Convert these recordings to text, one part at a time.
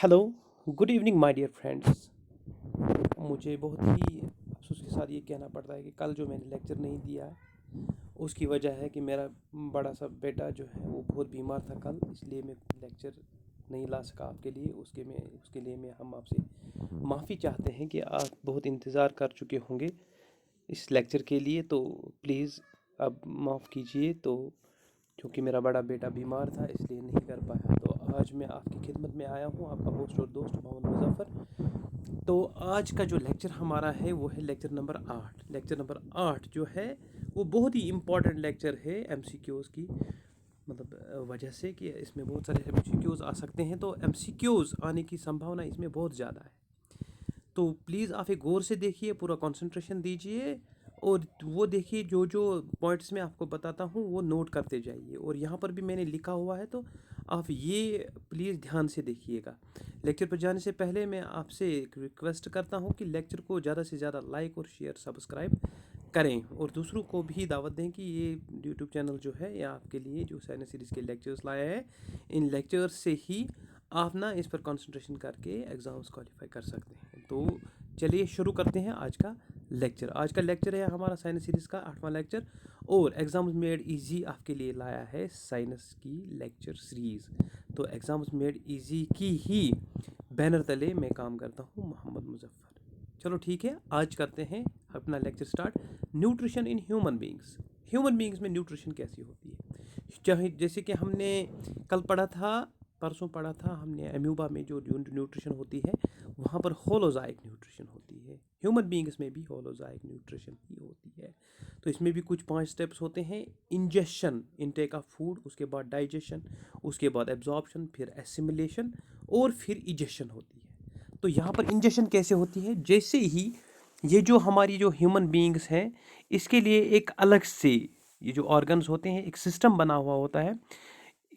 Hello, good evening my dear friends. मुझे बहुत ही अफसोस के साथ ये कहना पड़ रहा है कि कल जो मैंने लेक्चर नहीं दिया उसकी वजह है कि मेरा बड़ा सा बेटा जो है वो बहुत बीमार था कल, इसलिए मैं लेक्चर नहीं ला सका आपके लिए। उसके लिए मैं हम आपसे माफ़ी चाहते हैं कि आप बहुत इंतज़ार कर चुके होंगे इस लेक्चर के लिए, तो प्लीज़ अब माफ़ कीजिए। तो क्योंकि मेरा बड़ा बेटा बीमार था इसलिए नहीं कर पाया, तो आज मैं आपकी खिदमत में आया हूँ, आपका होस्ट और दोस्त मोहम्मद मुज़फ़्फ़र। तो आज का जो लेक्चर हमारा है वो है लेक्चर नंबर 8। लेक्चर नंबर 8 जो है वो बहुत ही इम्पॉर्टेंट लेक्चर है एमसीक्यूज़ की वजह से कि इसमें बहुत सारे एमसीक्यूज़ आ सकते हैं, तो एमसीक्यूज़ आने की संभावना इसमें बहुत ज़्यादा है। तो प्लीज़ आप एक गौर से देखिए, पूरा कंसंट्रेशन दीजिए और वो देखिए जो जो पॉइंट्स मैं आपको बताता हूँ वो नोट करते जाइए। और यहाँ पर भी मैंने लिखा हुआ है, तो आप ये प्लीज़ ध्यान से देखिएगा। लेक्चर पर जाने से पहले मैं आपसे एक रिक्वेस्ट करता हूँ कि लेक्चर को ज़्यादा से ज़्यादा लाइक और शेयर सब्सक्राइब करें और दूसरों को भी दावत दें कि ये यूट्यूब चैनल जो है ये आपके लिए जो साइंस सीरीज़ के लेक्चर्स लाया है, इन लेक्चर्स से ही आप ना इस पर कंसंट्रेशन करके एग्ज़ाम्स क्वालिफाई कर सकते हैं। तो चलिए शुरू करते हैं आज का लेक्चर। आज का लेक्चर है हमारा साइंस सीरीज़ का 8वां लेक्चर और एग्ज़ाम्स मेड इजी आपके लिए लाया है साइंस की लेक्चर सीरीज़। तो एग्ज़ाम्स मेड इजी की ही बैनर तले मैं काम करता हूँ, मोहम्मद मुज़फ़्फ़र। चलो ठीक है, आज करते हैं अपना lecture start. Nutrition in human beings. Human beings में न्यूट्रिशन कैसी होती है, चाहे जैसे कि हमने कल पढ़ा था, परसों पढ़ा था हमने एम्यूबा में जो न्यूट्रिशन होती है वहाँ पर होलोजाइक न्यूट्रिशन होती है। ह्यूमन बींग्स में भी होलोजाइक न्यूट्रिशन ही होती है। तो इसमें भी कुछ 5 स्टेप्स होते हैं। इंजेशन, इनटेक ऑफ फूड, उसके बाद डाइजेशन, उसके बाद एब्जॉर्प्शन, फिर एसिमिलेशन और फिर इजेशन होती है। तो यहाँ पर इंजेशन कैसे होती है, जैसे ही ये जो हमारी जो ह्यूमन बींग्स हैं इसके लिए एक अलग से ये जो ऑर्गन्स होते हैं एक सिस्टम बना हुआ होता है,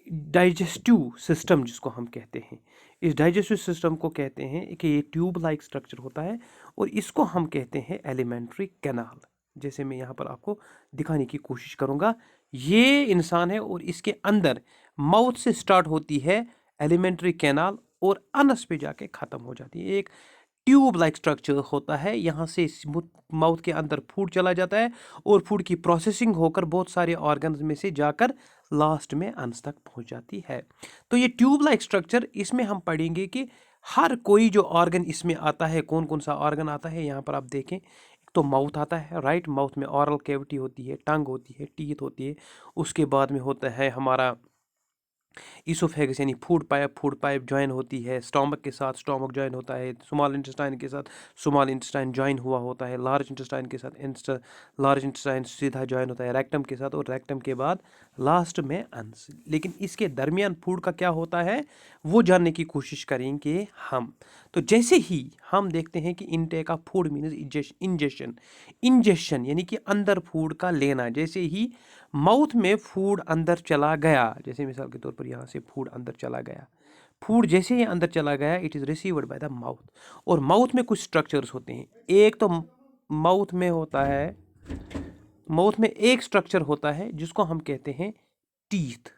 डाइजेस्टिव सिस्टम जिसको हम कहते हैं। इस डाइजेस्टिव सिस्टम को कहते हैं कि ये ट्यूब लाइक स्ट्रक्चर होता है और इसको हम कहते हैं एलिमेंट्री कैनाल। जैसे मैं यहाँ पर आपको दिखाने की कोशिश करूँगा, ये इंसान है और इसके अंदर माउथ से स्टार्ट होती है एलिमेंट्री कैनाल और अनस पे जाके ख़त्म हो जाती है। एक ट्यूब लाइक स्ट्रक्चर होता है, यहाँ से माउथ के अंदर फूड चला जाता है और फूड की प्रोसेसिंग होकर बहुत सारे ऑर्गन्स में से जाकर लास्ट में अंश तक पहुँच जाती है। तो ये ट्यूब लाइक स्ट्रक्चर, इसमें हम पढ़ेंगे कि हर कोई जो ऑर्गन इसमें आता है, कौन कौन सा ऑर्गन आता है। यहाँ पर आप देखें, तो माउथ आता है, राइट। माउथ में ऑरल कैविटी होती है, टंग होती है, टीथ होती है। उसके बाद में होता है हमारा ईसोफेगस यानी फूड पाइप ज्वाइन होती है स्टोमक के साथ, स्टोमक ज्वाइन होता है स्मॉल इंटेस्टाइन के साथ, स्मॉल इंटेस्टाइन ज्वाइन हुआ होता है लार्ज इंटेस्टाइन के साथ, लार्ज इंटेस्टाइन सीधा ज्वाइन होता है रेक्टम के साथ, और रेक्टम के बाद लास्ट में अंश। लेकिन इसके दरमियान फूड का क्या होता है वो जानने की कोशिश करेंगे हम। तो जैसे ही हम देखते हैं कि intake of food means ingestion, ingestion यानी कि अंदर फूड का लेना। जैसे ही माउथ में फूड अंदर चला गया, जैसे मिसाल के तौर पर यहाँ से फूड अंदर चला गया, फूड जैसे ही अंदर चला गया it is received by the mouth. और माउथ में कुछ स्ट्रक्चर्स होते हैं। एक तो माउथ में होता है, माउथ में एक स्ट्रक्चर होता है जिसको हम कहते हैं टीथ।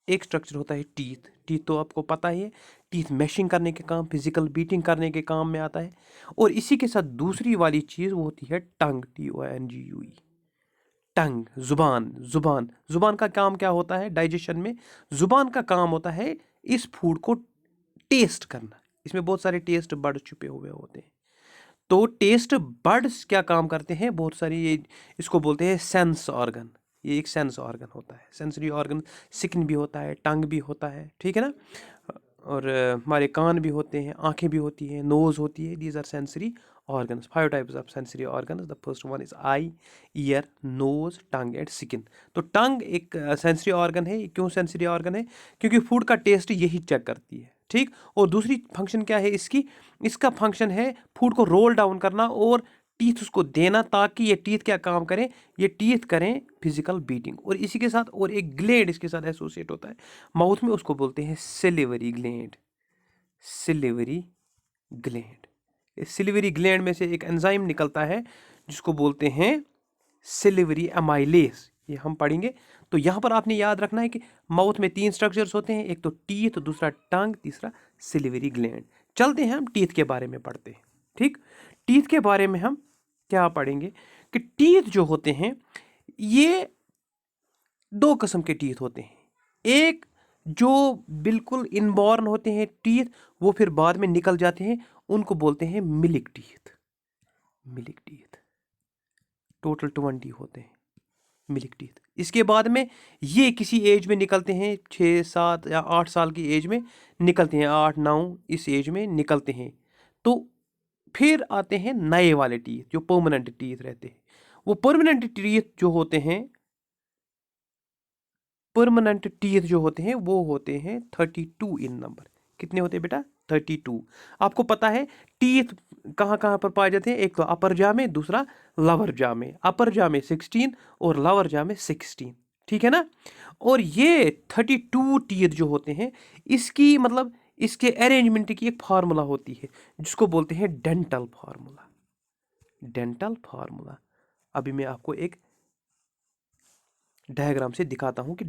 एक स्ट्रक्चर होता है टीथ। टीथ तो आपको पता ही है, टीथ मैशिंग करने के काम, फिजिकल बीटिंग करने के काम में आता है। और इसी के साथ दूसरी वाली चीज़ वो होती है टंग, TONGUE। टंग, जुबान। जुबान, जुबान का काम क्या होता है डाइजेशन में? जुबान का काम होता है इस फूड को टेस्ट करना। इसमें बहुत सारे टेस्ट बर्ड छुपे हुए होते हैं। तो टेस्ट बर्ड्स क्या काम करते हैं, बहुत सारी ये इसको बोलते हैं सेंस ऑर्गन। ये एक सेंस ऑर्गन होता है, सेंसरी ऑर्गन। स्किन भी होता है, टंग भी होता है, ठीक है ना। और हमारे कान भी होते हैं, आंखें भी होती हैं, नोज होती है। These are sensory organs. 5 types of sensory organs. The first one is eye, ear, nose, tongue and skin. तो टंग एक सेंसरी ऑर्गन है। क्यों सेंसरी ऑर्गन है? क्योंकि फूड का टेस्ट यही चेक करती है, ठीक। और दूसरी फंक्शन क्या है इसकी? इसका फंक्शन है फूड को रोल डाउन करना और टीथ उसको देना, ताकि ये टीथ क्या काम करें, ये टीथ करें फिजिकल बीटिंग। और इसी के साथ और एक ग्लैंड इसके साथ एसोसिएट होता है माउथ में, उसको बोलते हैं सिलिवरी ग्लैंड। सिलिवरी ग्लैंड, इस सिलिवरी ग्लैंड में से एक एंजाइम निकलता है जिसको बोलते हैं सिलिवरी एमाइलेज। ये हम पढ़ेंगे। तो यहाँ पर आपने याद रखना है कि माउथ में 3 स्ट्रक्चर्स होते हैं, एक तो टीथ, दूसरा टंग, तीसरा सिलिवरी ग्लैंड। चलते हैं हम टीथ के बारे में पढ़ते हैं। ठीक, टीथ के बारे में हम क्या पढ़ेंगे कि टीथ जो होते हैं ये 2 किस्म के टीथ होते हैं। एक जो बिल्कुल इनबॉर्न होते हैं टीथ, वो फिर बाद में निकल जाते हैं, उनको बोलते हैं milk teeth. Milk teeth total 20 होते हैं मिल्क टीथ। इसके बाद में ये किसी एज में निकलते हैं, 6, 7 या 8 साल की एज में निकलते हैं, 8, 9 इस एज में निकलते हैं। तो फिर आते हैं नए वाले टीथ जो परमानेंट टीथ रहते हैं। वो परमानेंट टीथ जो होते हैं, परमानेंट टीथ जो होते हैं वो होते हैं 32 इन नंबर। कितने होते हैं बेटा? 32। आपको पता है टीथ कहाँ कहाँ पर पाए जाते हैं? एक तो अपर जा में, दूसरा लोअर जा में। अपर जा में 16 और लोअर जा में 16, ठीक है ना। और ये 32 टीथ जो होते हैं, इसकी मतलब इसके अरेंजमेंट की एक फार्मूला होती है जिसको बोलते हैं डेंटल फार्मूला। डेंटल फार्मूला अभी मैं आपको एक डायग्राम से दिखाता हूं कि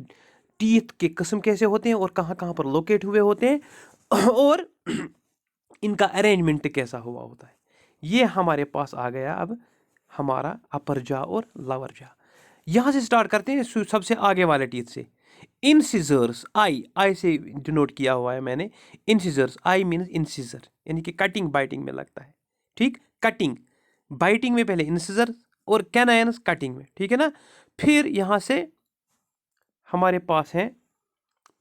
टीथ के किस्म कैसे होते हैं और कहाँ कहाँ पर लोकेट हुए होते हैं और इनका अरेंजमेंट कैसा हुआ होता है। ये हमारे पास आ गया अब हमारा अपर जा और लोअर जा। यहाँ से स्टार्ट करते हैं सबसे आगे वाले टीथ से। इंसिजर्स, आई से डिनोट किया हुआ है मैंने। इंसिजर्स, आई मीन्स इंसिजर, यानी कि कटिंग बाइटिंग में लगता है। ठीक, कटिंग बाइटिंग में पहले इंसिजर और कैनाइन्स कटिंग में, ठीक है ना। फिर यहाँ से हमारे पास हैं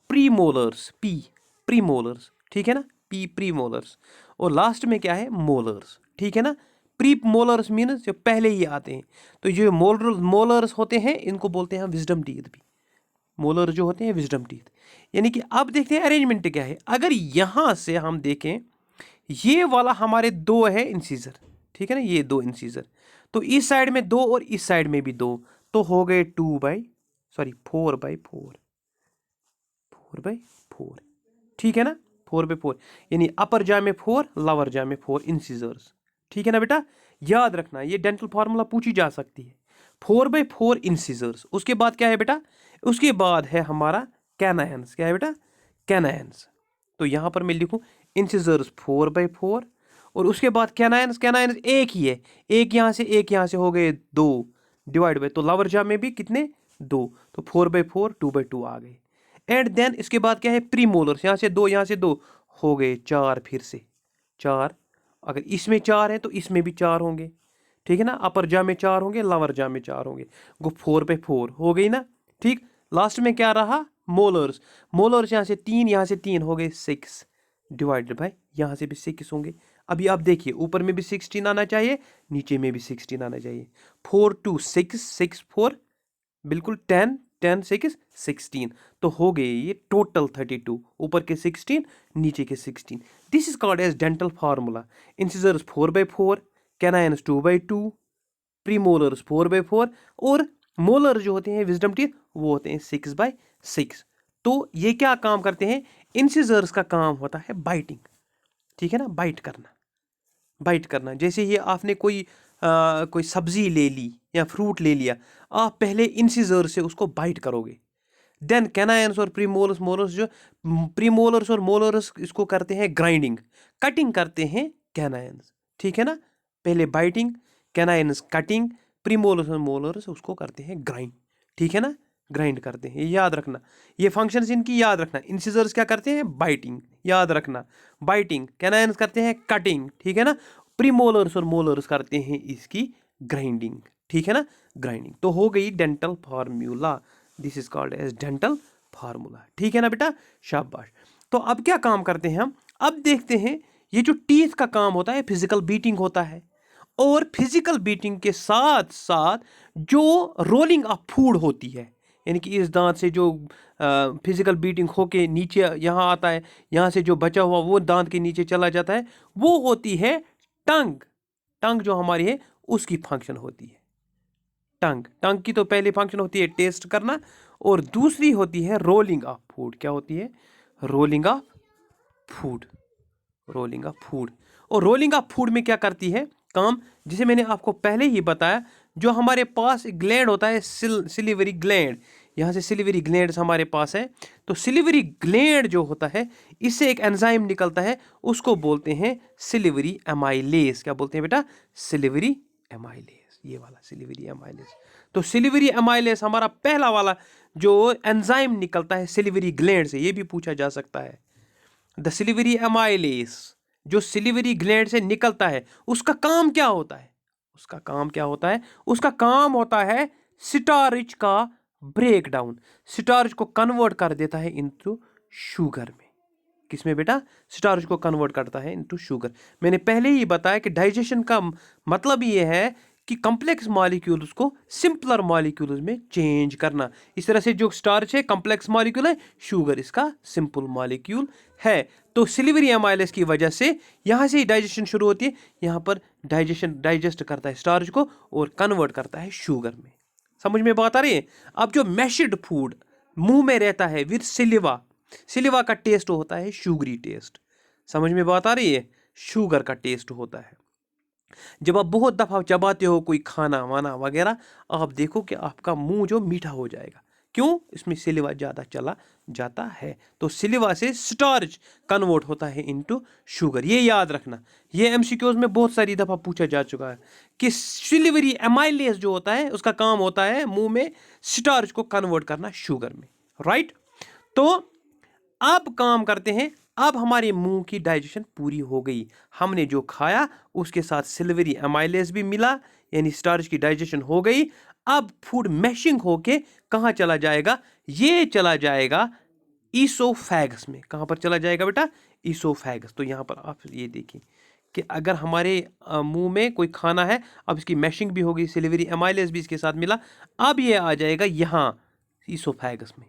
प्रीमोलर्स, पी प्रीमोलर्स, ठीक है ना, पी प्रीमोलर्स। और लास्ट में क्या है? मोलर्स, ठीक है ना। प्री मोलर्स मीन्स जो पहले ही आते हैं। तो जो मोलर्स होते हैं इनको बोलते हैं विजडम टीथ भी। मोलर जो होते हैं विजडम टीथ। यानी कि अब देखते हैं अरेंजमेंट क्या है। अगर यहाँ से हम देखें, ये वाला हमारे 2 है इंसीजर, ठीक है ना, ये 2 इंसीजर। तो इस साइड में 2 और इस साइड में भी 2, तो हो गए 4/4, ठीक है ना, 4/4। यानी अपर जा में 4, लोअर जा में 4 इंसीजर्स, ठीक है ना बेटा। याद रखना ये डेंटल फार्मूला पूछी जा सकती है। 4/4 इंसीजर्स। उसके बाद क्या है बेटा? उसके बाद है हमारा कैनाइन्स। क्या है बेटा? कैनाइन्स। तो यहां पर मैं लिखूं इंसीजर्स 4/4 और उसके बाद कैनाइन्स। कैनाइन्स एक ही है, एक यहां से हो गए 2 डिवाइड बाय, तो लोअर जा में भी कितने? 2, तो 4/4 2/2 आ गए। एंड देन इसके बाद क्या है? प्रीमोलर्स। यहाँ से 2, यहाँ से 2 हो गए 4, फिर से 4। अगर इसमें 4 है तो इसमें भी 4 होंगे, ठीक है ना। अपर जा में 4 होंगे, लोअर जा में 4 होंगे, गो 4/4 हो गई ना। ठीक, लास्ट में क्या रहा? मोलर्स। मोलर्स यहाँ से 3, यहाँ से 3 हो गए 6 डिवाइडेड बाय, यहाँ से भी 6 होंगे। अभी आप देखिए ऊपर में भी 16 आना चाहिए, नीचे में भी 16 आना चाहिए। 4 2 6 6 4 बिल्कुल 10 10 6 16, तो हो गए ये टोटल 32। ऊपर के 16, नीचे के 16। This is called as dental formula. Incisors 4/4, canines 2/2, premolars 4/4 और मोलर जो होते हैं विजडम टीथ वो होते हैं 6/6। तो ये क्या काम करते हैं? इंसिजर्स का काम होता है बाइटिंग, ठीक है ना, बाइट करना। बाइट करना जैसे ये आपने कोई सब्जी ले ली या फ्रूट ले लिया, आप पहले इंसिजर से उसको बाइट करोगे। देन कैनाइन्स और प्रीमोलर्स, प्रीमोलर्स और मोलर्स इसको करते हैं ग्राइंडिंग, कटिंग करते हैं कैनाइन्स, ठीक है ना। पहले बाइटिंग, कैनाइन्स कटिंग, प्रीमोलर्स और मोलर्स उसको करते हैं ग्राइंड, ठीक है ना, ग्राइंड करते हैं। ये याद रखना, ये फंक्शंस इनकी याद रखना। इंसिजर्स क्या करते हैं? बाइटिंग, याद रखना, बाइटिंग। कैनाइन्स करते हैं कटिंग, ठीक है ना। प्रीमोलर्स और मोलर्स करते हैं इसकी ग्राइंडिंग, ठीक है ना, ग्राइंडिंग। तो हो गई dental formula. This is called as dental formula, ठीक है ना बेटा, शाबाश। तो अब क्या काम करते हैं हम? अब देखते हैं ये जो टीथ का काम होता है फिजिकल बीटिंग होता है, और फिजिकल बीटिंग के साथ साथ जो रोलिंग ऑफ फूड होती है, यानी कि इस दांत से जो फिजिकल बीटिंग होके नीचे यहाँ आता है, यहाँ से जो बचा हुआ वो दांत के नीचे चला जाता है, वो होती है टंग। टंग जो हमारी है उसकी फंक्शन होती है टंग। टंग की तो पहले फंक्शन होती है टेस्ट करना, और दूसरी होती है रोलिंग ऑफ फूड। क्या होती है? Rolling of food. Rolling of food. और रोलिंग ऑफ फूड में क्या करती है काम? जिसे मैंने आपको पहले ही बताया जो हमारे पास ग्लैंड होता है सिलिवरी ग्लैंड, यहाँ से सिलिवरी ग्लैंड हमारे पास है। तो सिलिवरी ग्लैंड जो होता है, इससे एक एंजाइम निकलता है, उसको बोलते हैं सिलिवरी एमाइलेज। क्या बोलते हैं बेटा? सिलिवरी एमाइलेज, ये वाला सिलिवरी एमाइलेज। तो सिलिवरी एमाइलेज हमारा पहला वाला जो एंजाइम निकलता है सिलिवरी ग्लैंड से, ये भी पूछा जा सकता है। द सिलिवरी एमाइलेज जो सिलिवरी ग्लैंड से निकलता है, उसका काम क्या होता है? उसका काम क्या होता है? उसका काम होता है स्टार्च का ब्रेक डाउन, स्टार्च को कन्वर्ट कर देता है इनटू शुगर में। किसमें बेटा? स्टार्च को कन्वर्ट करता है इनटू शुगर। मैंने पहले ही बताया कि डाइजेशन का मतलब ये है कि कॉम्प्लेक्स मॉलिक्यूल्स को सिंपलर मॉलिक्यूल्स में चेंज करना। इस तरह से जो स्टार्च है कॉम्प्लेक्स मॉलिक्यूल है, शुगर इसका सिंपल मॉलिक्यूल है। तो सिलिवरी एमाइलेज की वजह से यहाँ से ही डाइजेशन शुरू होती है, यहाँ पर डाइजेस्ट करता है स्टार्च को और कन्वर्ट करता है शुगर में। समझ में बात आ रही है? अब जो मैशिड फूड मुंह में रहता है विद सिलिवा, सिलिवा का टेस्ट होता है शुगरी टेस्ट। समझ में बात आ रही है? शुगर का टेस्ट होता है। जब आप बहुत दफ़ा चबाते हो कोई खाना वाना वगैरह, आप देखो कि आपका मुंह जो मीठा हो जाएगा। क्यों? इसमें सिलिवा ज़्यादा चला जाता है। तो सिलिवा से स्टार्च कन्वर्ट होता है इनटू शुगर। ये याद रखना, ये एमसीक्यूज में बहुत सारी दफ़ा पूछा जा चुका है कि सिलिवरी एमाइलेज जो होता है उसका काम होता है मुंह में स्टार्च को कन्वर्ट करना शुगर में। राइट? तो अब काम करते हैं, अब हमारे मुंह की डाइजेशन पूरी हो गई, हमने जो खाया उसके साथ सिल्वरी एमाइलेज भी मिला, यानी स्टार्च की डाइजेशन हो गई। अब फूड मैशिंग होके कहाँ चला जाएगा? ये चला जाएगा ईसोफेगस में। कहाँ पर चला जाएगा बेटा? ईसोफेगस। तो यहाँ पर आप ये देखिए कि अगर हमारे मुंह में कोई खाना है, अब इसकी मैशिंग भी हो गई, सिल्वरी एमाइलेज भी इसके साथ मिला, अब ये आ जाएगा यहाँ ईसोफेगस में।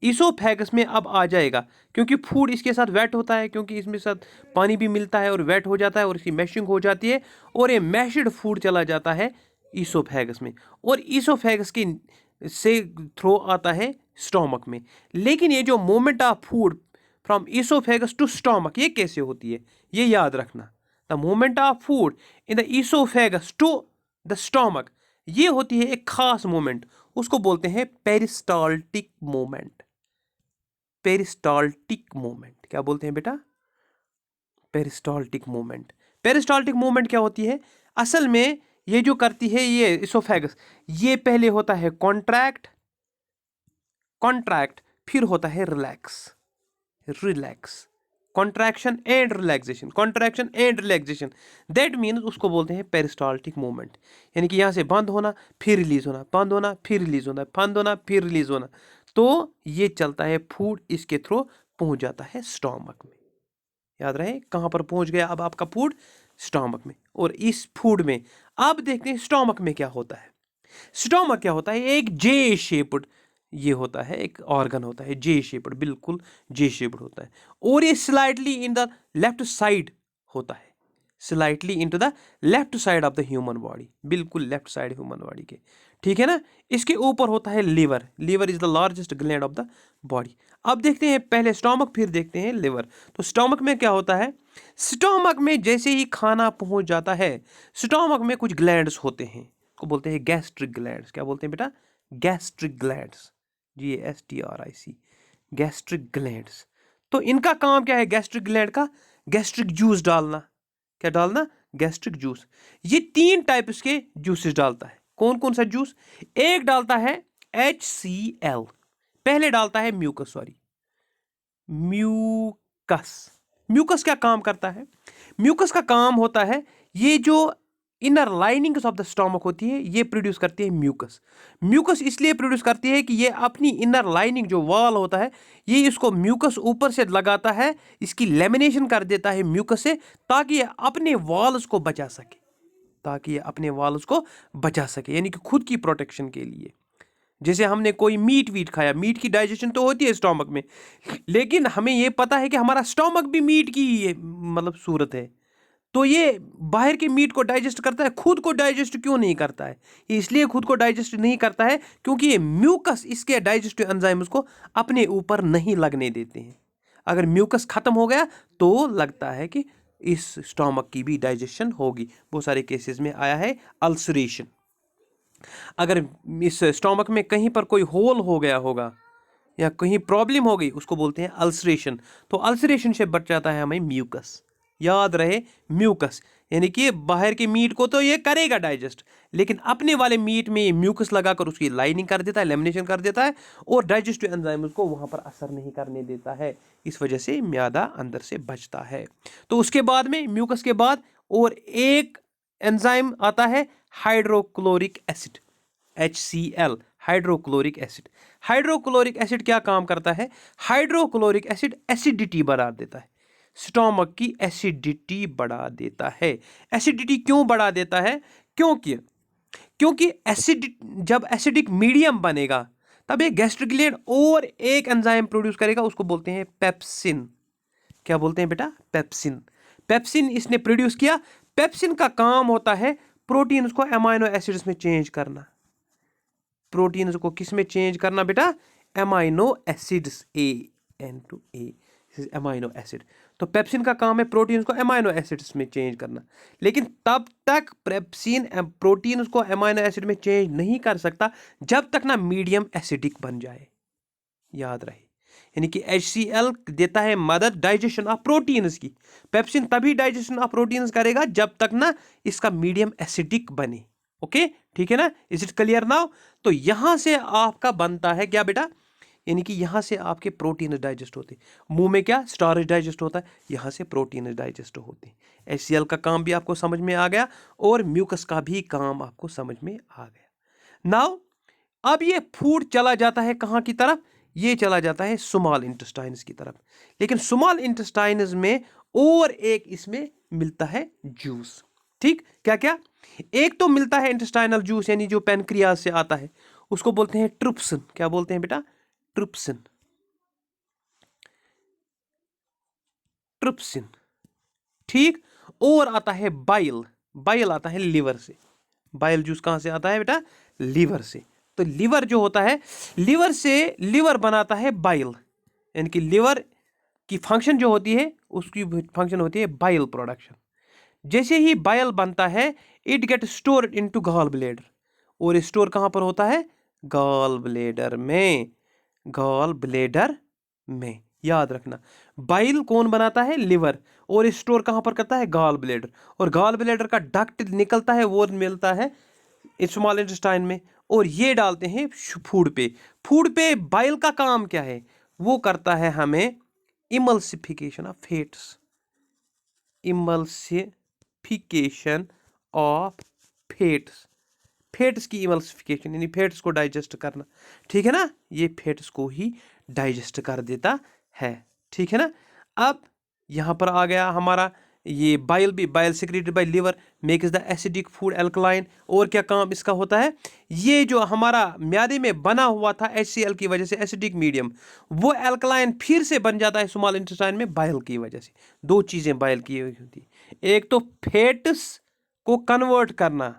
ईसोफेगस में अब आ जाएगा क्योंकि फूड इसके साथ वेट होता है, क्योंकि इसमें साथ पानी भी मिलता है और वेट हो जाता है और इसकी मैशिंग हो जाती है और ये मैशिड फूड चला जाता है ईसोफेगस में और ईसोफेगस की से थ्रो आता है स्टोमक में। लेकिन ये जो movement of food from oesophagus to stomach, ये कैसे होती है? ये याद रखना। The movement of food in the oesophagus to the stomach, ये होती है एक खास मूवमेंट, उसको बोलते हैं पेरिस्टाल्टिक मूवमेंट। पेरिस्टाल्टिक मूवमेंट क्या बोलते हैं बेटा? Peristaltic movement. पेरिस्टाल्टिक मूवमेंट क्या होती है? असल में ये जो करती है ये इसोफेगस, ये पहले होता है कॉन्ट्रैक्ट, कॉन्ट्रैक्ट फिर होता है relax, relax, contraction and relaxation, contraction and relaxation, that means उसको बोलते हैं पेरिस्टाल्टिक मूवमेंट। यानी कि यहाँ से बंद होना फिर रिलीज होना, बंद होना फिर रिलीज होना, बंद होना फिर रिलीज होना। तो ये चलता है, फूड इसके थ्रू पहुंच जाता है स्टोमक में। याद रहे कहाँ पर पहुंच गया अब आपका फूड? स्टोमक में। और इस फूड में अब देखते हैं स्टोमक में क्या होता है। स्टोमक क्या होता है? एक जे शेप्ड ये होता है, एक ऑर्गन होता है जे शेप्ड, बिल्कुल जे शेप्ड होता है और ये slightly in the left side होता है, slightly into the left side of the human body, बिल्कुल लेफ्ट साइड ह्यूमन बॉडी के। ठीक है ना? इसके ऊपर होता है liver, liver is the largest gland of the body. अब देखते हैं पहले स्टोमक फिर देखते हैं लिवर। तो स्टोमक में क्या होता है? स्टोमक में जैसे ही खाना पहुंच जाता है, स्टोमक में कुछ ग्लैंड्स होते हैं, को बोलते हैं गैस्ट्रिक ग्लैंड्स। क्या बोलते हैं बेटा? Gastric glands, GASTRIC, gastric glands. तो इनका काम क्या है गैस्ट्रिक ग्लैंड का? गैस्ट्रिक जूस डालना। क्या डालना? Gastric juice. ये 3 टाइप्स के जूसेस डालता है। कौन कौन सा जूस? एक डालता है HCl, पहले डालता है म्यूकस, सॉरी म्यूकस। म्यूकस क्या काम करता है? म्यूकस का काम होता है ये जो inner linings of the stomach होती है ये प्रोड्यूस करती है म्यूकस। म्यूकस इसलिए प्रोड्यूस करती है कि ये अपनी इनर लाइनिंग जो वॉल होता है, ये इसको म्यूकस ऊपर से लगाता है, इसकी लेमिनेशन कर देता है म्यूकस से, ताकि ये अपने वॉल्स को बचा सके, ताकि ये अपने वॉल्स को बचा सके, यानी कि खुद की प्रोटेक्शन के लिए। जैसे हमने कोई मीट वीट खाया, मीट की डाइजेशन तो होती है स्टोमक में, लेकिन हमें ये पता है कि हमारा स्टोमक भी मीट की मतलब सूरत है, तो ये बाहर के मीट को डाइजेस्ट करता है, खुद को डाइजेस्ट क्यों नहीं करता है? ये इसलिए खुद को डाइजेस्ट नहीं करता है क्योंकि ये म्यूकस इसके डाइजेस्टिव एंजाइम्स को अपने ऊपर नहीं लगने देते हैं। अगर म्यूकस खत्म हो गया तो लगता है कि इस स्टोमक की भी डाइजेशन होगी। बहुत सारे केसेस में आया है अल्सरेशन। अगर इस स्टोमक में कहीं पर कोई होल हो गया होगा या कहीं प्रॉब्लम हो गई, उसको बोलते हैं अल्सरेशन। तो अल्सरेशन से बच जाता है हमें म्यूकस। याद रहे, म्यूकस यानी कि बाहर के मीट को तो ये करेगा डाइजेस्ट, लेकिन अपने वाले मीट में ये म्यूकस लगाकर उसकी लाइनिंग कर देता है, लेमिनेशन कर देता है, और डाइजेस्टिव एंजाइम को वहां पर असर नहीं करने देता है। इस वजह से म्यादा अंदर से बचता है। तो उसके बाद में, म्यूकस के बाद और एक एंजाइम आता है, hydrochloric acid, HCl, hydrochloric acid. Hydrochloric acid क्या काम करता है? हाइड्रोक्लोरिक एसिड एसिडिटी बढ़ा देता है, स्टोमक की एसिडिटी बढ़ा देता है। एसिडिटी क्यों बढ़ा देता है? क्योंकि क्योंकि एसिड, जब एसिडिक मीडियम बनेगा तब एक गैस्ट्रिक और एक एंजाइम प्रोड्यूस करेगा, उसको बोलते हैं पेप्सिन। क्या बोलते हैं बेटा? पेप्सिन। पेप्सिन इसने प्रोड्यूस किया। पेप्सिन का काम होता है प्रोटीन्स को अमाइनो एसिड्स में चेंज करना। प्रोटीन्स को किस में चेंज करना बेटा? Amino acids, A amino acid. तो पेप्सिन का काम है प्रोटीन्स को अमाइनो एसिड्स में चेंज करना, लेकिन तब तक पेप्सिन प्रोटीन्स को अमाइनो एसिड में चेंज नहीं कर सकता जब तक ना मीडियम एसिडिक बन जाए। याद रहे, यानी कि HCl देता है मदद डाइजेशन ऑफ प्रोटीन्स की। पेप्सिन तभी डाइजेशन ऑफ प्रोटीन्स करेगा जब तक ना इसका मीडियम एसिडिक बने। ओके, ठीक है ना? Is it clear now? तो यहां से आपका बनता है क्या बेटा? यानी कि यहां से आपके प्रोटीन डाइजेस्ट होते हैं। मुंह में क्या? स्टार्च डाइजेस्ट होता है, यहां से प्रोटीन डाइजेस्ट होते हैं। HCl का काम भी आपको समझ में आ गया और म्यूकस का भी काम आपको समझ में आ गया। नाउ अब ये फूड चला जाता है कहां की तरफ? ये चला जाता है स्मॉल इंटेस्टाइन्स की तरफ। लेकिन स्मॉल इंटेस्टाइन्स में और एक इसमें मिलता है जूस। ठीक, क्या क्या? एक तो मिलता है इंटेस्टाइनल जूस, यानी जो पैनक्रियाज से आता है, उसको बोलते हैं ट्रिप्सिन। क्या बोलते हैं बेटा? ट्रिप्सिन। ट्रिप्सिन, ठीक। और आता है बाइल। बाइल आता है लिवर से। बाइल जूस कहां से आता है बेटा? लीवर से। तो लीवर जो होता है, लीवर से लीवर बनाता है बाइल, यानी कि लीवर की फंक्शन जो होती है, उसकी फंक्शन होती है बाइल प्रोडक्शन। जैसे ही बाइल बनता है, it get stored into gall bladder. और स्टोर कहां पर होता है? गॉल ब्लेडर में। गॉल ब्लेडर में, याद रखना। बाइल कौन बनाता है? लिवर। और स्टोर कहां पर करता है? Gall bladder. और गॉल ब्लेडर का डक्ट निकलता है, वो मिलता है स्मॉल इंटेस्टाइन में, और ये डालते हैं फूड पे। फूड पे बाइल का काम क्या है? वो करता है हमें emulsification of fats. Emulsification of fats. Fats की इमल्सिफिकेशन यानी फैट्स को डाइजेस्ट करना। ठीक है ना? ये फैट्स को ही डाइजेस्ट कर देता है। ठीक है ना? अब यहां पर आ गया हमारा ये बाइल भी। Bile secreted by liver makes the acidic food alkaline. और क्या काम इसका होता है? ये जो हमारा म्यादे में बना हुआ था HCl की वजह से एसिडिक मीडियम, वो एल्कलाइन फिर से बन जाता है स्मॉल इंटेस्टाइन में बाइल की वजह से। दो चीजें बाइल की होती है, एक तो फैट्स को कन्वर्ट करना,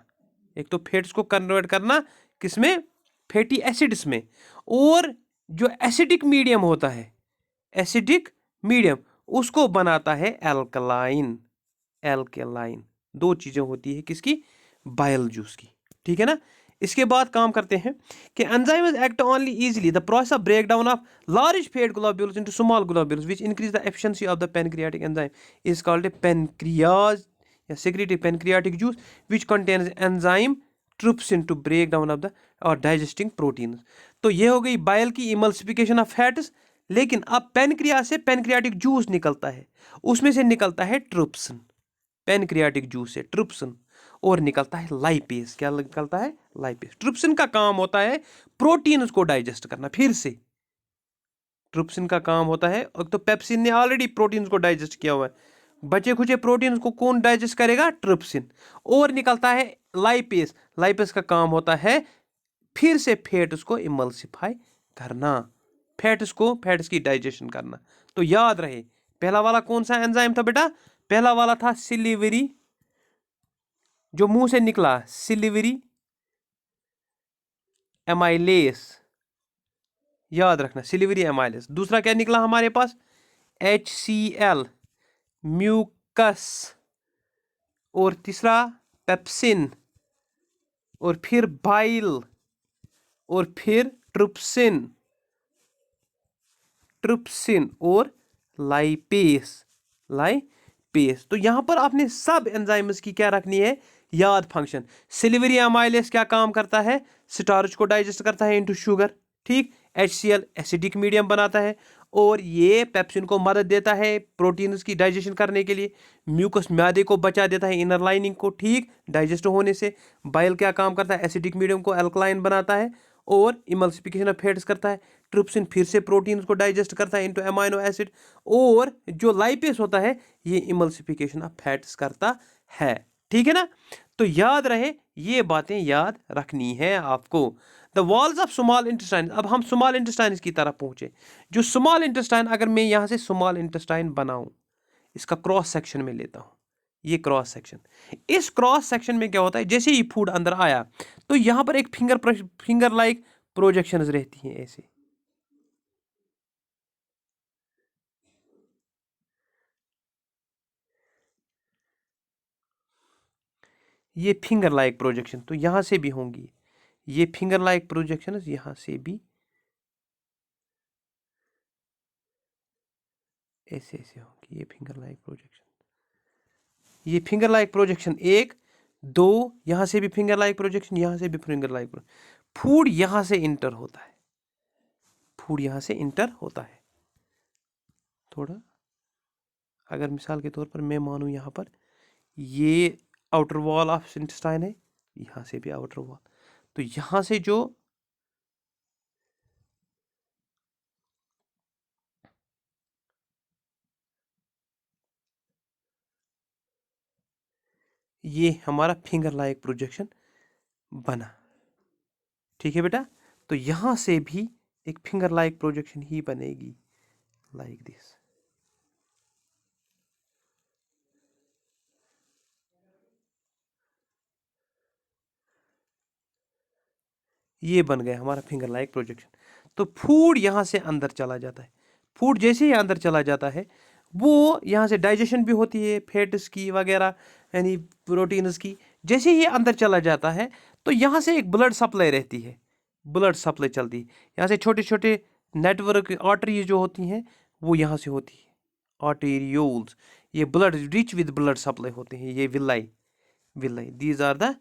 एक तो फैट्स को कन्वर्ट करना किसमें? फैटी एसिड्स में। और जो एसिडिक मीडियम होता है, एसिडिक मीडियम, उसको बनाता है एल्कलाइन। एल्कलाइन। दो चीजें होती है किसकी? बाइल जूस की। ठीक है ना? इसके बाद काम करते हैं कि enzymes act only easily the process of break down of large fat globules into small globules which increase the efficiency of the pancreatic enzyme is called a pancreas या secrete pancreatic juice which contains enzyme trypsin to break down of the और digesting proteins। तो ये हो गई bile की emulsification of fats. लेकिन अब pancreas से पैनक्रियाटिक जूस निकलता है, उसमें से निकलता है ट्रिप्सिन। पैनक्रियाटिक जूस से ट्रिप्सिन। और निकलता है लाइपेज। क्या निकलता है? लाइपेज। ट्रिप्सिन का काम होता है प्रोटीन्स को डाइजेस्ट करना। फिर से ट्रिप्सिन का काम होता है, तो पेप्सिन ने ऑलरेडी प्रोटीन्स को डाइजेस्ट किया हुआ है, बचे खुचे प्रोटीन को कौन डाइजेस्ट करेगा? ट्रिप्सिन। और निकलता है लाइपेज। लाइपेज का काम होता है फिर से फैट्स को इमल्सिफाई करना, फैट्स की डाइजेशन करना। तो याद रहे, पहला वाला कौन सा एंजाइम था बेटा? पहला वाला था सिलिवरी, जो मुंह से निकला, सिलिवरी एमाइलेस। याद रखना, सिलिवरी एमाइलेस। दूसरा क्या निकला हमारे पास? HCl, mucus. और तीसरा पेप्सिन। और फिर बाइल और फिर ट्रिप्सिन और लाइपेस। तो यहां पर आपने सब एंजाइम्स की क्या रखनी है, याद फंक्शन। सिल्वरी अमाइलेस क्या काम करता है, स्टार्च को डाइजेस्ट करता है इनटू शुगर, ठीक। HCl एसिडिक मीडियम बनाता है, और ये पेप्सिन को मदद देता है प्रोटीन्स की डाइजेशन करने के लिए। म्यूकस मैदे को बचा देता है इनर लाइनिंग को, ठीक, डाइजेस्ट होने से। बाइल क्या काम करता है, एसिडिक मीडियम को अल्कलाइन बनाता है और इमल्सिफिकेशन ऑफ फैट्स करता है। ट्रिप्सिन फिर से प्रोटीन्स को डाइजेस्ट करता है इनटू अमाइनो एसिड, और जो लाइपेस होता है ये इमल्सिफिकेशन ऑफ फैट्स करता है, ठीक है ना। तो याद रहे, ये बातें याद रखनी है आपको। The walls of small intestine. अब हम स्मॉल इंटेस्टाइन की तरफ पहुंचे। जो स्मॉल इंटेस्टाइन, अगर मैं यहां से स्मॉल इंटेस्टाइन बनाऊं, इसका क्रॉस सेक्शन में लेता हूं, ये क्रॉस सेक्शन। इस क्रॉस सेक्शन में क्या होता है, जैसे ही फूड अंदर आया तो यहां पर एक फिंगर लाइक प्रोजेक्शंस रहती हैं ऐसे। ये फिंगर लाइक प्रोजेक्शन तो यहां से भी होंगी, ये फिंगर लाइक प्रोजेक्शन यहां से भी ऐसे ऐसे होंगी, ये फिंगर लाइक प्रोजेक्शन। ये फिंगर लाइक प्रोजेक्शन 1 2, यहां से भी फिंगर लाइक प्रोजेक्शन, यहां से भी फिंगर लाइक प्रोजेक्शन। फूड यहां से इंटर होता है, फूड यहां से इंटर होता है। थोड़ा अगर मिसाल के तौर पर मैं मानूं, यहां पर ये आउटर वॉल ऑफ इंटेस्टाइन है, यहां से भी आउटर वॉल, तो यहां से जो ये हमारा फिंगर लाइक प्रोजेक्शन बना, ठीक है बेटा। तो यहां से भी एक फिंगर लाइक प्रोजेक्शन ही बनेगी, लाइक दिस। ये बन गया हमारा फिंगर लाइक प्रोजेक्शन। तो फूड यहां से अंदर चला जाता है। फूड जैसे ही अंदर चला जाता है, वो यहाँ से डाइजेशन भी होती है फैट्स की वगैरह, यानी प्रोटीन्स की। जैसे ही अंदर चला जाता है तो यहाँ से एक ब्लड सप्लाई रहती है, ब्लड सप्लाई चलती है। यहाँ से छोटे छोटे नेटवर्क आर्टरीज जो होती हैं वो यहाँ से होती है, आर्टेरियोल्स। ये blood rich with blood supply होते हैं, ये villi, these are the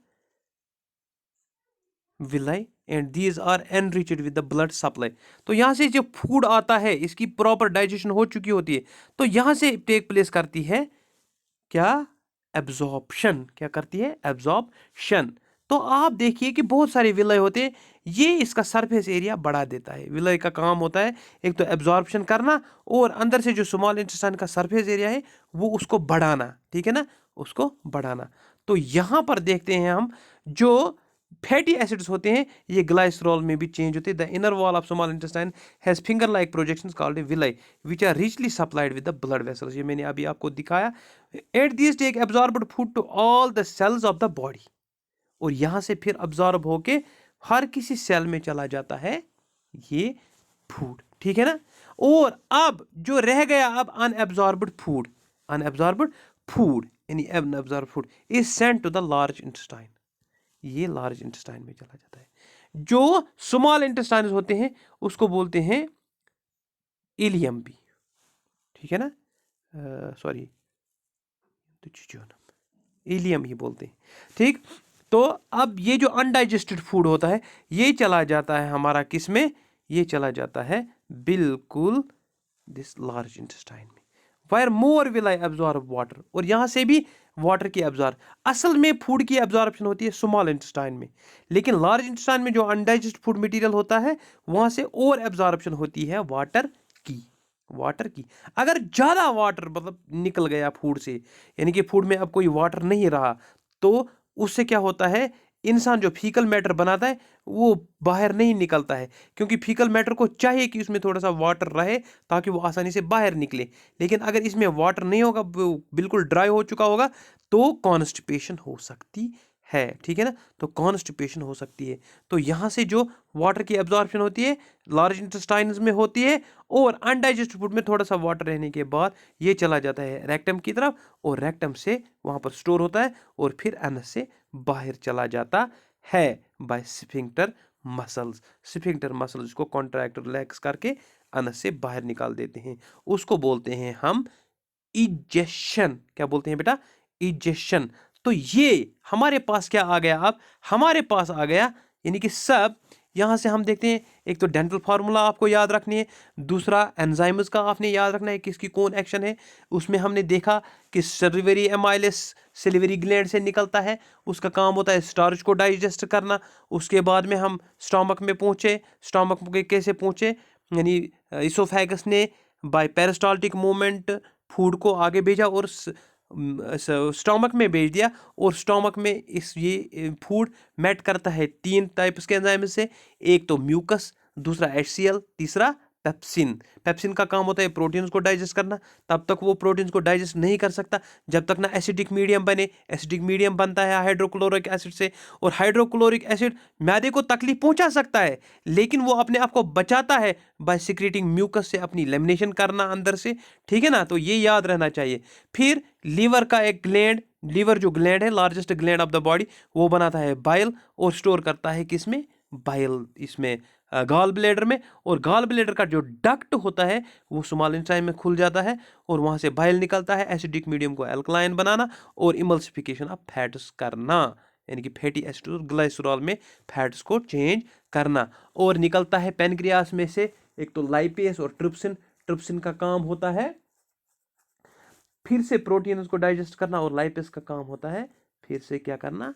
villi and these are enriched with the blood supply. तो यहाँ से जब फूड आता है, इसकी प्रॉपर डाइजेशन हो चुकी होती है, तो यहाँ से टेक प्लेस करती है क्या, एब्जॉर्प्शन। क्या करती है, एब्जॉर्प्शन। तो आप देखिए कि बहुत सारे विलय होते हैं, ये इसका सरफेस एरिया बढ़ा देता है। विलय का काम होता है एक तो एब्जॉर्प्शन करना, और अंदर से जो स्मॉल इंटेस्टाइन का सरफेस एरिया है वो उसको बढ़ाना, ठीक है ना, उसको बढ़ाना। तो यहां पर देखते हैं हम, जो फैटी एसिड्स होते हैं ये ग्लाइसरॉल में भी चेंज होते हैं। The inner wall of small intestine has finger like projections called villi which are richly supplied with the blood vessels. ये मैंने अभी आपको दिखाया। At these take absorbed food to all the cells of the body, और यहां से फिर absorb होके हर किसी सेल में चला जाता है ये फूड, ठीक है ना। और अब जो रह गया, अब अनएब्जॉर्ब्ड फूड, अनएब्जॉर्ब्ड फूड यानी unabsorbed food is sent to the large intestine. ये लार्ज इंटेस्टाइन में चला जाता है। जो स्मॉल इंटेस्टाइन होते हैं उसको बोलते हैं इलियम भी, ठीक है ना, सॉरी इलियम ही बोलते हैं, ठीक। तो अब ये जो अनडाइजेस्टेड फूड होता है ये चला जाता है हमारा किस में, ये चला जाता है बिल्कुल दिस लार्ज इंटेस्टाइन में। Wire more will I absorb water, और यहां से भी वाटर की एब्जॉर्ब, असल में फूड की एब्जॉर्प्शन होती है स्मॉल इंटेस्टाइन में, लेकिन लार्ज इंटेस्टाइन में जो अनडाइजेस्टेड फूड मटेरियल होता है वहां से और एब्जॉर्प्शन होती है वाटर की, वाटर की। अगर ज्यादा वाटर मतलब निकल गया फूड से, यानी कि फूड में अब कोई वाटर नहीं रहा, तो उससे क्या होता है, इंसान जो फीकल मैटर बनाता है वो बाहर नहीं निकलता है, क्योंकि फीकल मैटर को चाहिए कि उसमें थोड़ा सा वाटर रहे ताकि वो आसानी से बाहर निकले। लेकिन अगर इसमें वाटर नहीं होगा, वो बिल्कुल ड्राई हो चुका होगा, तो कॉन्स्टिपेशन हो सकती है, ठीक है ना। तो कॉन्स्टिपेशन हो सकती है। तो यहां से जो वाटर की एब्जॉर्प्शन होती है लार्ज इंटेस्टाइन्स में होती है, और अनडाइजेस्टेड फूड में थोड़ा सा वाटर रहने के बाद ये चला जाता है रेक्टम की तरफ, और रेक्टम से वहां पर स्टोर होता है और फिर एनस से बाहर चला जाता है by sphincter muscles. Sphincter muscles को कॉन्ट्रैक्ट रिलैक्स करके अनस से बाहर निकाल देते हैं, उसको बोलते हैं हम इजेशन। क्या बोलते हैं बेटा? इजेशन। तो ये हमारे पास क्या आ गया? अब हमारे पास आ गया, यानी कि सब यहां से हम देखते हैं, एक तो डेंटल फार्मूला आपको याद रखनी है, दूसरा एंजाइम्स का आपने याद रखना है किसकी कौन एक्शन है। उसमें हमने देखा कि सलिवरी एमाइलस सलिवरी ग्लैंड से निकलता है, उसका काम होता है स्टार्च को डाइजेस्ट करना। उसके बाद में हम स्टमक में पहुंचे, स्टमक में कैसे पहुंचे, यानी इसोफेगस ने बाय पेरिस्टाल्टिक मूवमेंट फूड को आगे भेजा और स्टमक में भेज दिया, और स्टमक में इस ये फूड मेट करता है 3 टाइप्स के एंजाइम से, एक तो म्यूकस, दूसरा HCl, तीसरा पेप्सिन। पेप्सिन का काम होता है प्रोटीन्स को डाइजेस्ट करना, तब तक वो प्रोटीन्स को डाइजेस्ट नहीं कर सकता जब तक ना एसिडिक मीडियम बने। एसिडिक मीडियम बनता है हाइड्रोक्लोरिक एसिड से, और हाइड्रोक्लोरिक एसिड मैदे को तकलीफ पहुंचा सकता है, लेकिन वो अपने आप को बचाता है बाय सिक्रेटिंग म्यूकस से, अपनी लेमिनेशन करना अंदर से। ठीक है ना, तो ये याद रहना चाहिए। फिर लीवर का एक ग्लैंड, लीवर जो ग्लैंड है largest gland of the body, वो बनाता है बाइल और स्टोर करता है किसमें? बाइल, इसमें गॉल ब्लेडर में। और गॉल ब्लेडर का जो डक्ट होता है वो स्मॉल इंटेस्टाइन में खुल जाता है, और वहां से बाइल निकलता है, एसिडिक मीडियम को अल्कलाइन बनाना और इमल्सिफिकेशन ऑफ फैट्स करना, यानी कि फैटी एसिड और ग्लाइसरॉल में फैट्स को चेंज करना। और निकलता है पेनक्रियास में से एक तो लाइपेस और ट्रिप्सिन। ट्रिप्सिन का काम होता है फिर से प्रोटीन्स को डाइजेस्ट करना, और लाइपेस का काम होता है फिर से क्या करना?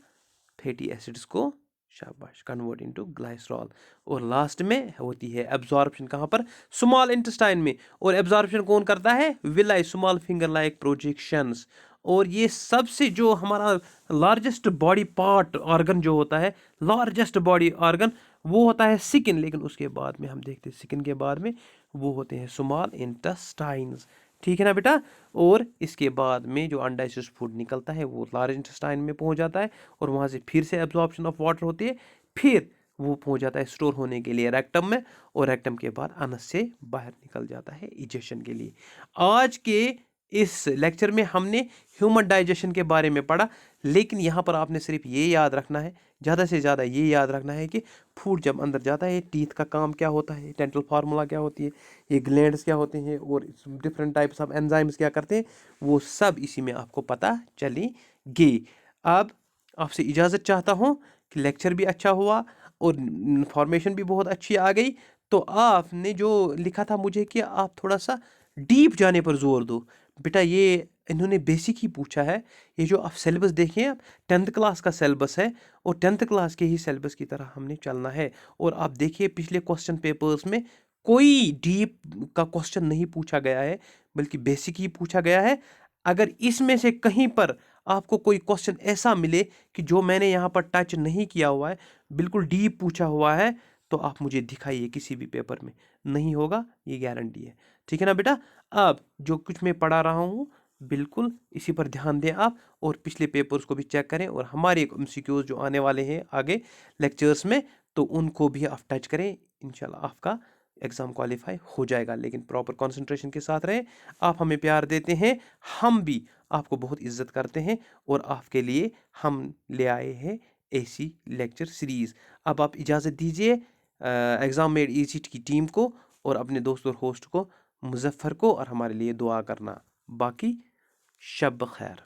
फैटी एसिड्स को शाबाश कन्वर्ट इनटू ग्लाइसरॉल। और लास्ट में होती है एब्जॉर्प्शन, कहां पर? स्मॉल इंटेस्टाइन में। और एब्जॉर्प्शन कौन करता है? Villi, small finger like projections. और ये सबसे जो हमारा लार्जेस्ट बॉडी पार्ट ऑर्गन जो होता है, लार्जेस्ट बॉडी ऑर्गन, वो होता है स्किन, लेकिन उसके बाद में हम देखते हैं स्किन के बाद में वो होते हैं स्मॉल इंटेस्टाइन्स। ठीक है ना बेटा? और इसके बाद में जो अनडाइजेस्टेड फूड निकलता है वो लार्ज इंटेस्टाइन में पहुंच जाता है, और वहां से फिर से एब्जॉर्प्शन ऑफ वाटर होती है, फिर वो पहुंच जाता है स्टोर होने के लिए रेक्टम में, और रेक्टम के बाद अनस से बाहर निकल जाता है इजेशन के लिए। आज के इस लेक्चर में हमने ह्यूमन डाइजेशन के बारे में पढ़ा, लेकिन यहाँ पर आपने सिर्फ ये याद रखना है, ज़्यादा से ज़्यादा ये याद रखना है कि फूड जब अंदर जाता है, टीथ का काम क्या होता है, डेंटल फार्मूला क्या होती है, ये ग्लैंड्स क्या होते हैं, और डिफरेंट टाइप्स ऑफ एंजाइम्स क्या करते हैं, वो सब इसी में आपको पता चलेंगे। अब आपसे इजाज़त चाहता हूँ कि लेक्चर भी अच्छा हुआ और इन्फॉर्मेशन भी बहुत अच्छी आ गई। तो आपने जो लिखा था मुझे कि आप थोड़ा सा डीप जाने पर जोर दो। बेटा ये इन्होंने बेसिक ही पूछा है, ये जो आप सिलेबस देखें, आप 10th क्लास का सिलेबस है, और 10th क्लास के ही सिलेबस की तरह हमने चलना है। और आप देखिए पिछले क्वेश्चन पेपर्स में कोई डीप का क्वेश्चन नहीं पूछा गया है, बल्कि बेसिक ही पूछा गया है। अगर इसमें से कहीं पर आपको कोई क्वेश्चन ऐसा मिले कि जो मैंने यहाँ पर टच नहीं किया हुआ है, बिल्कुल डीप पूछा हुआ है, तो आप मुझे दिखाइए किसी भी पेपर में। नहीं होगा, ये गारंटी है। ठीक है ना बेटा? अब जो कुछ मैं पढ़ा रहा हूँ बिल्कुल इसी पर ध्यान दें आप, और पिछले पेपर्स को भी चेक करें, और हमारे MCQs जो आने वाले हैं आगे लेक्चर्स में, तो उनको भी आप टच करें। इंशाल्लाह आपका एग्ज़ाम क्वालिफाई हो जाएगा, लेकिन प्रॉपर कंसंट्रेशन के साथ रहें। आप हमें प्यार देते हैं, हम भी आपको बहुत इज्जत करते हैं, और आपके लिए हम ले आए हैं ऐसी लेक्चर सीरीज़। अब आप इजाज़त दीजिए एग्ज़ाम मेड इजी की टीम को, और अपने दोस्त और होस्ट को मुजफ्फर को, और हमारे लिए दुआ करना। बाकी शब खैर।